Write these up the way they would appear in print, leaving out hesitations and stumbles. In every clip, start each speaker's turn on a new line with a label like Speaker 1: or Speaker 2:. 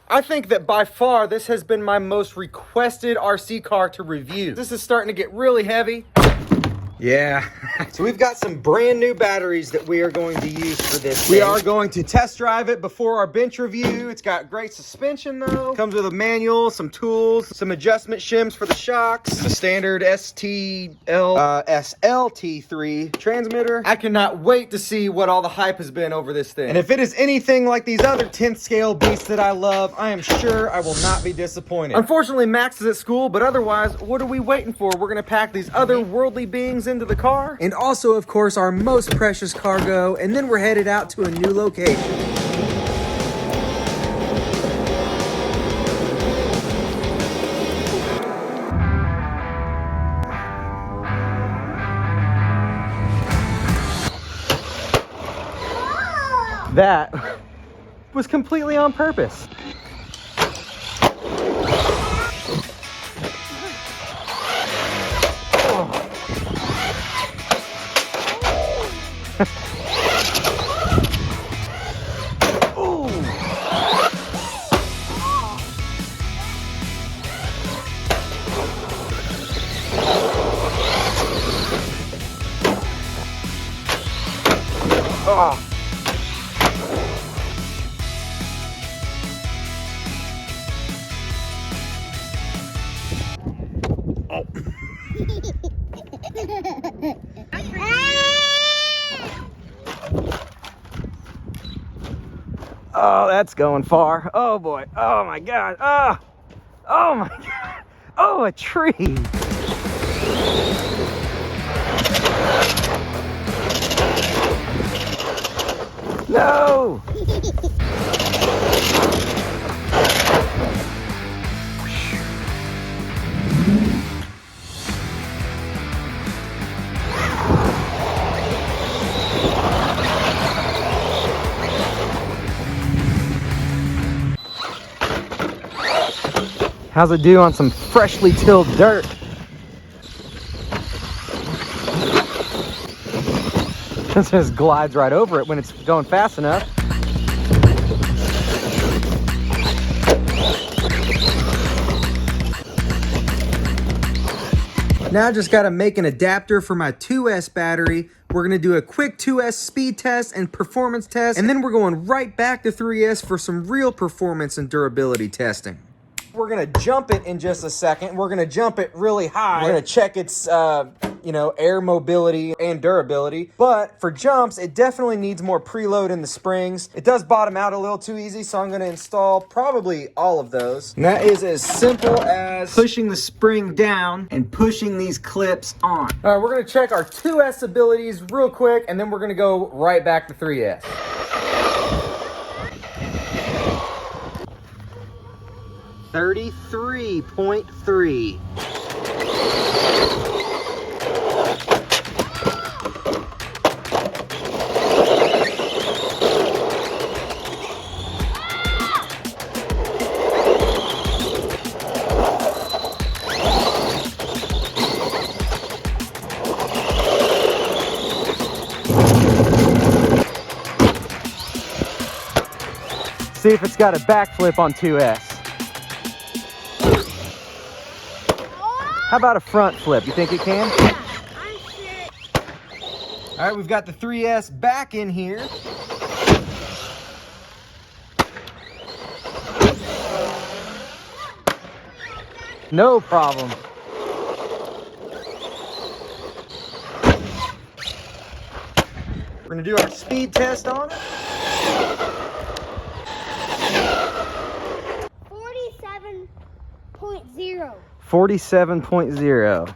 Speaker 1: I think that by far this has been my most requested RC car to review. This is starting to get really heavy. Yeah. So we've got some brand new batteries that we are going to use for this. We are going to test drive it before our bench review. It's got great suspension though. Comes with a manual, some tools, some adjustment shims for the shocks, the standard SLT3 transmitter. I cannot wait to see what all the hype has been over this thing. And if it is anything like these other 10th scale beasts that I love, I am sure I will not be disappointed. Unfortunately, Max is at school, but otherwise, what are we waiting for? We're gonna pack these other worldly beings into the car, and also of course our most precious cargo, and then we're headed out to a new location. That was completely on purpose. Oh. Oh, that's going far. Oh boy. Oh my God. Oh, oh my God. Oh, a tree. No. How's it do on some freshly tilled dirt? This just glides right over it when it's going fast enough. Now I just gotta make an adapter for my 2S battery. We're gonna do a quick 2S speed test and performance test, and then we're going right back to 3S for some real performance and durability testing. We're gonna jump it in just a second. We're gonna jump it really high. We're gonna check its, air mobility and durability. But for jumps, it definitely needs more preload in the springs. It does bottom out a little too easy, so I'm gonna install probably all of those. And that is as simple as pushing the spring down and pushing these clips on. All right, we're gonna check our 2S abilities real quick, and then we're gonna go right back to 3S. 33.3. See if it's got a backflip on 2S. How about a front flip? You think it can?
Speaker 2: Yeah, I'm sure.
Speaker 1: All right, we've got the 3S back in here. No problem. We're gonna do our speed test on it.
Speaker 2: 47.0.
Speaker 1: 47.0.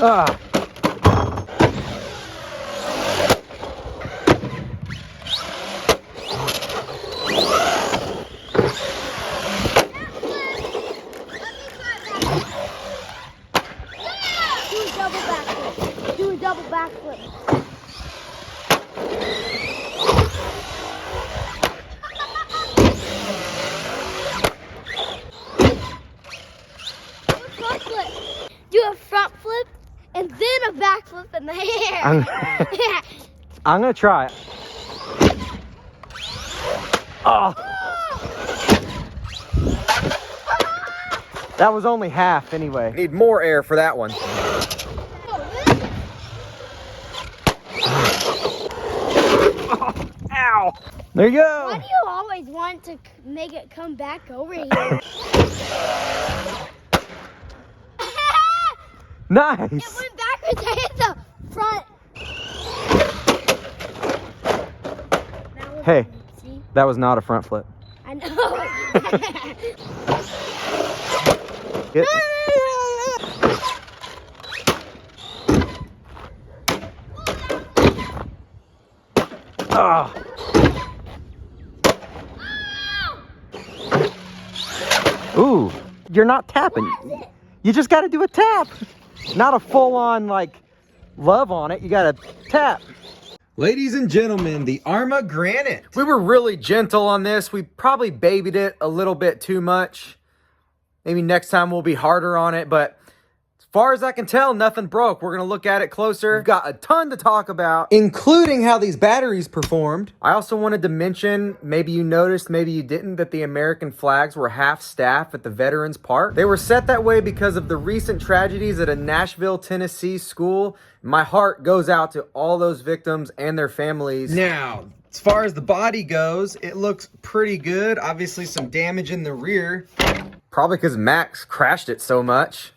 Speaker 1: Ah.
Speaker 2: Do a double backflip. Do a front flip and then a backflip in the air.
Speaker 1: I'm gonna try it. Oh. That was only half anyway. Need more air for that one. Oh, ow. There you go.
Speaker 2: Why do you always want to make it come back over here?
Speaker 1: Nice.
Speaker 2: It went backwards. I hit the front.
Speaker 1: Hey,
Speaker 2: See?
Speaker 1: that was not a front flip.
Speaker 2: I know.
Speaker 1: Get. Ah. Ooh, you're not tapping. You just got to do a tap. Not a full-on, like, love on it. You got to tap. Ladies and gentlemen, the Arrma Granite. We were really gentle on this. We probably babied it a little bit too much. Maybe next time we'll be harder on it, but as far as I can tell, nothing broke. We're going to look at it closer. We've got a ton to talk about, including how these batteries performed. I also wanted to mention, maybe you noticed, maybe you didn't, that the American flags were half staff at the Veterans Park. They were set that way because of the recent tragedies at a Nashville, Tennessee school. My heart goes out to all those victims and their families. Now, as far as the body goes, it looks pretty good. Obviously, some damage in the rear. Probably because Max crashed it so much.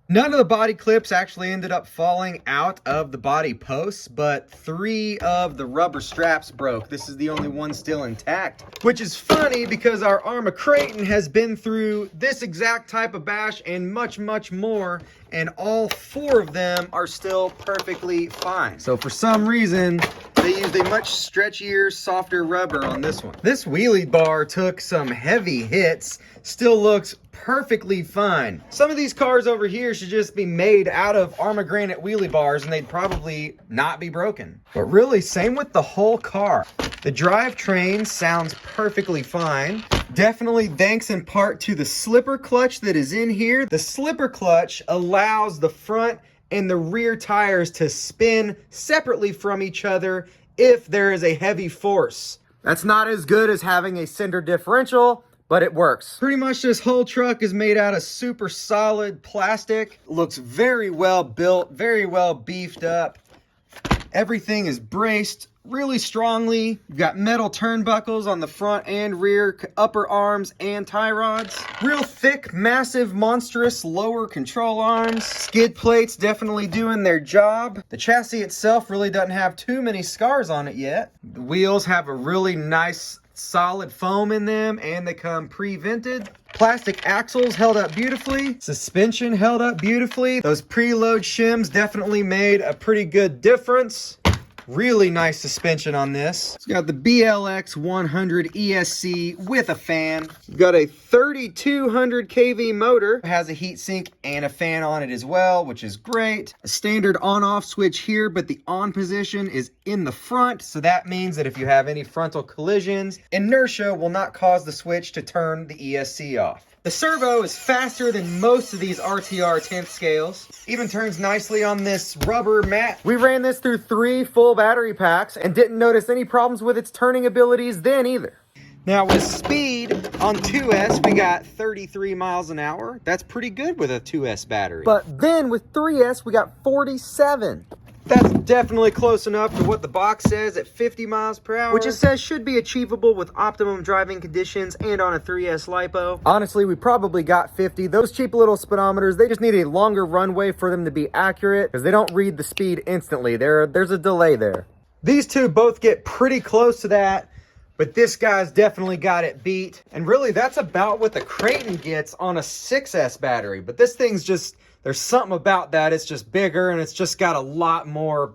Speaker 1: None of the body clips actually ended up falling out of the body posts, but 3 of the rubber straps broke. This is the only one still intact, which is funny because our Arrma Creighton has been through this exact type of bash and much, much more, and all 4 of them are still perfectly fine. So for some reason, they used a much stretchier, softer rubber on this one. This wheelie bar took some heavy hits, still looks perfectly fine. Some of these cars over here should just be made out of Arrma Granite wheelie bars and they'd probably not be broken. But really, same with the whole car. The drivetrain sounds perfectly fine. Definitely thanks in part to the slipper clutch that is in here. The slipper clutch allows the front and the rear tires to spin separately from each other if there is a heavy force. That's not as good as having a cinder differential, but it works. Pretty much this whole truck is made out of super solid plastic. Looks very well built, very well beefed up. Everything is braced really strongly. You've got metal turnbuckles on the front and rear, upper arms and tie rods. Real thick, massive, monstrous lower control arms. Skid plates definitely doing their job. The chassis itself really doesn't have too many scars on it yet. The wheels have a really nice solid foam in them and they come pre-vented. Plastic axles held up beautifully. Suspension held up beautifully. Those preload shims definitely made a pretty good difference. Really nice suspension on this. It's got the BLX 100 ESC with a fan. You've got a 3200 kV motor. It has a heatsink and a fan on it as well, which is great. A standard on-off switch here, but the on position is in the front. So that means that if you have any frontal collisions, inertia will not cause the switch to turn the ESC off. The servo is faster than most of these RTR 10th scales. Even turns nicely on this rubber mat. We ran this through 3 full battery packs and didn't notice any problems with its turning abilities then either. Now with speed on 2S, we got 33 miles an hour. That's pretty good with a 2S battery. But then with 3S, we got 47. That's definitely close enough to what the box says at 50 miles per hour, which it says should be achievable with optimum driving conditions and on a 3S LiPo. Honestly, we probably got 50. Those cheap little speedometers, they just need a longer runway for them to be accurate because they don't read the speed instantly. There's a delay there. These two both get pretty close to that, but this guy's definitely got it beat. And really, that's about what the Creighton gets on a 6S battery. But this thing's just... there's something about that. It's just bigger and it's just got a lot more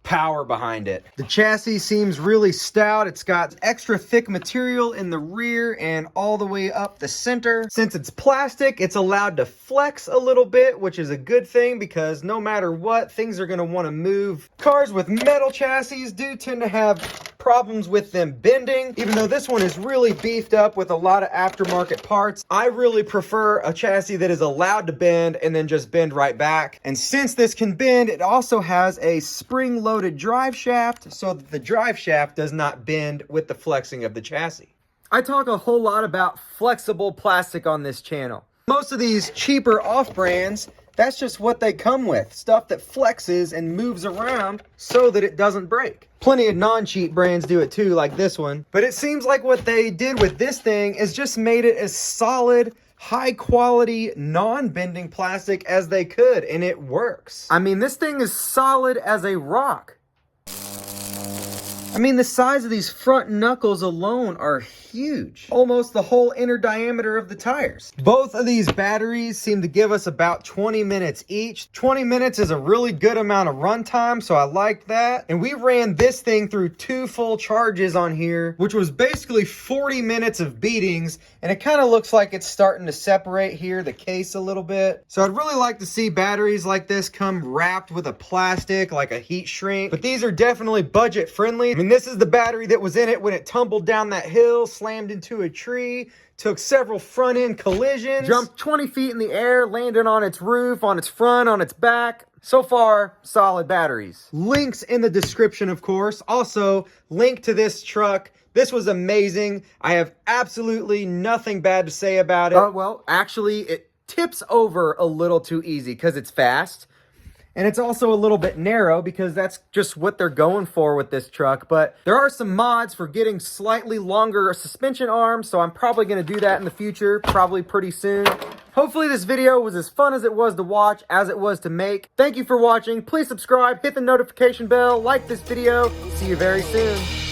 Speaker 1: power behind it. The chassis seems really stout. It's got extra thick material in the rear and all the way up the center. Since it's plastic, it's allowed to flex a little bit, which is a good thing because no matter what, things are going to want to move. Cars with metal chassis do tend to have problems with them bending. Even though this one is really beefed up with a lot of aftermarket parts, I really prefer a chassis that is allowed to bend and then just bend right back. And since this can bend, it also has a spring-loaded drive shaft so that the drive shaft does not bend with the flexing of the chassis. I talk a whole lot about flexible plastic on this channel. Most of these cheaper off-brands, that's just what they come with. Stuff that flexes and moves around so that it doesn't break. Plenty of non-cheap brands do it too, like this one. But it seems like what they did with this thing is just made it as solid, high quality, non-bending plastic as they could, and it works. I mean, this thing is solid as a rock. I mean, the size of these front knuckles alone are huge. Almost the whole inner diameter of the tires. Both of these batteries seem to give us about 20 minutes each. 20 minutes is a really good amount of runtime, so I like that. And we ran this thing through 2 full charges on here, which was basically 40 minutes of beatings. And it kind of looks like it's starting to separate here, the case a little bit. So I'd really like to see batteries like this come wrapped with a plastic, like a heat shrink. But these are definitely budget friendly. I mean, this is the battery that was in it when it tumbled down that hill, slammed into a tree, took several front end collisions, jumped 20 feet in the air, landed on its roof, on its front, on its back. So far, solid batteries. Links in the description, of course. Also, link to this truck. This was amazing. I have absolutely nothing bad to say about it. Well, actually, it tips over a little too easy because it's fast. And it's also a little bit narrow because that's just what they're going for with this truck. But there are some mods for getting slightly longer suspension arms, so I'm probably going to do that in the future, probably pretty soon. Hopefully this video was as fun as it was to watch as it was to make. Thank you for watching. Please subscribe, hit the notification bell, like this video. See you very soon.